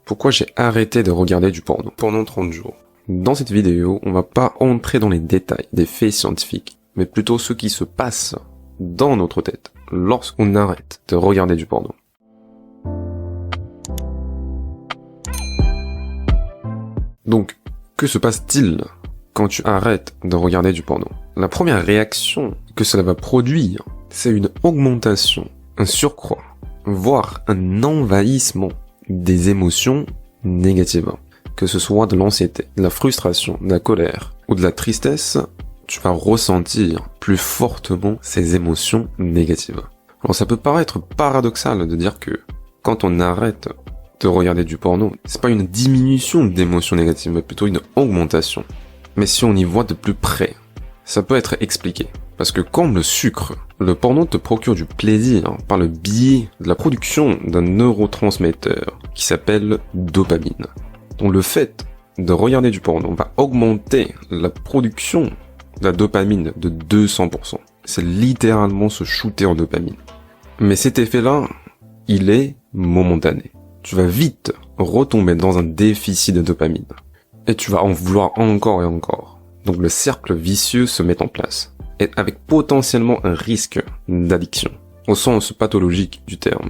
pourquoi j'ai arrêté de regarder du porno pendant 30 jours. Dans cette vidéo, on va pas entrer dans les détails des faits scientifiques, mais plutôt ce qui se passe dans notre tête lorsqu'on arrête de regarder du porno. Donc, que se passe-t-il quand tu arrêtes de regarder du porno? La première réaction que cela va produire, c'est une augmentation, un surcroît, voire un envahissement des émotions négatives. Que ce soit de l'anxiété, de la frustration, de la colère ou de la tristesse, tu vas ressentir plus fortement ces émotions négatives. Alors ça peut paraître paradoxal de dire que quand on arrête de regarder du porno, c'est pas une diminution d'émotions négatives, mais plutôt une augmentation. Mais si on y voit de plus près, ça peut être expliqué. Parce que comme le sucre, le porno te procure du plaisir par le biais de la production d'un neurotransmetteur qui s'appelle dopamine. Donc le fait de regarder du porno va augmenter la production de la dopamine de 200%. C'est littéralement se shooter en dopamine. Mais cet effet-là, il est momentané. Tu vas vite retomber dans un déficit de dopamine. Et tu vas en vouloir encore et encore. Donc le cercle vicieux se met en place. Et avec potentiellement un risque d'addiction, au sens pathologique du terme.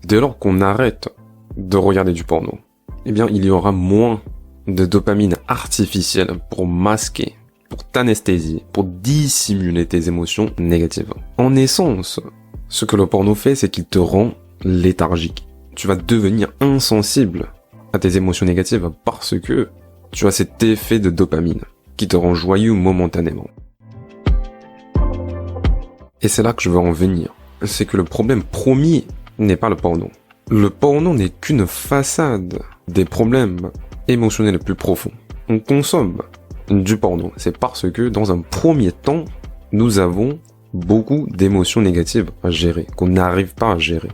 Dès lors qu'on arrête de regarder du porno, eh bien il y aura moins de dopamine artificielle pour masquer, pour t'anesthésier, pour dissimuler tes émotions négatives. En essence, ce que le porno fait, c'est qu'il te rend léthargique. Tu vas devenir insensible à tes émotions négatives parce que tu as cet effet de dopamine qui te rend joyeux momentanément. Et c'est là que je veux en venir. C'est que le problème premier n'est pas le porno. Le porno n'est qu'une façade des problèmes émotionnels les plus profonds. On consomme du porno. C'est parce que dans un premier temps, nous avons beaucoup d'émotions négatives à gérer, qu'on n'arrive pas à gérer.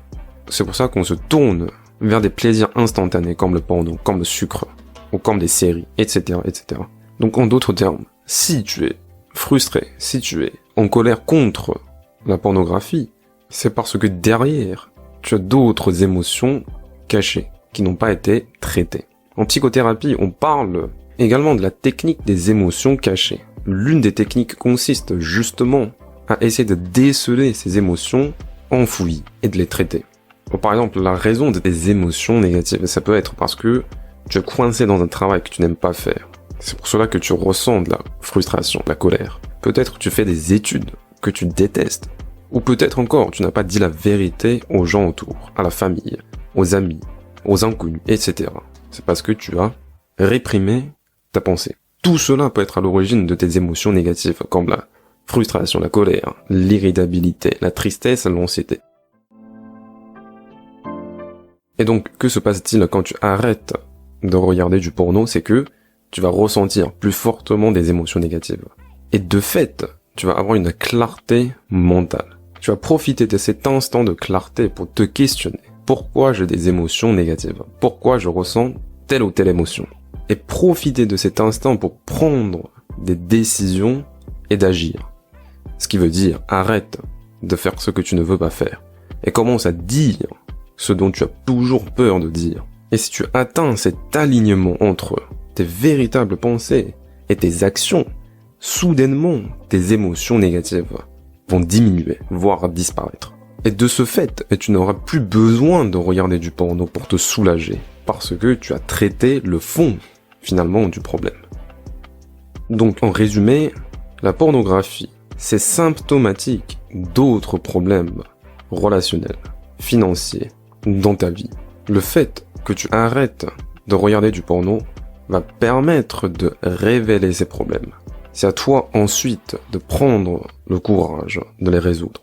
C'est pour ça qu'on se tourne vers des plaisirs instantanés comme le porno, comme le sucre, ou comme des séries, etc., etc. Donc en d'autres termes, si tu es frustré, si tu es en colère contre la pornographie, c'est parce que derrière, tu as d'autres émotions cachées, qui n'ont pas été traitées. En psychothérapie, on parle également de la technique des émotions cachées. L'une des techniques consiste justement à essayer de déceler ces émotions enfouies et de les traiter. Par exemple, la raison de tes émotions négatives, ça peut être parce que tu es coincé dans un travail que tu n'aimes pas faire. C'est pour cela que tu ressens de la frustration, de la colère. Peut-être que tu fais des études que tu détestes. Ou peut-être encore, tu n'as pas dit la vérité aux gens autour, à la famille, aux amis, aux inconnus, etc. C'est parce que tu as réprimé ta pensée. Tout cela peut être à l'origine de tes émotions négatives, comme la frustration, la colère, l'irritabilité, la tristesse, l'anxiété. Et donc, que se passe-t-il quand tu arrêtes de regarder du porno? C'est que tu vas ressentir plus fortement des émotions négatives. Et de fait, tu vas avoir une clarté mentale. Tu vas profiter de cet instant de clarté pour te questionner. Pourquoi j'ai des émotions négatives? Pourquoi je ressens telle ou telle émotion? Et profiter de cet instant pour prendre des décisions et d'agir. Ce qui veut dire, arrête de faire ce que tu ne veux pas faire. Et commence à dire ce dont tu as toujours peur de dire. Et si tu atteins cet alignement entre tes véritables pensées et tes actions, soudainement, tes émotions négatives vont diminuer, voire disparaître. Et de ce fait, tu n'auras plus besoin de regarder du porno pour te soulager, parce que tu as traité le fond, finalement, du problème. Donc, en résumé, la pornographie, c'est symptomatique d'autres problèmes relationnels, financiers, dans ta vie. Le fait que tu arrêtes de regarder du porno va permettre de révéler ces problèmes. C'est à toi ensuite de prendre le courage de les résoudre.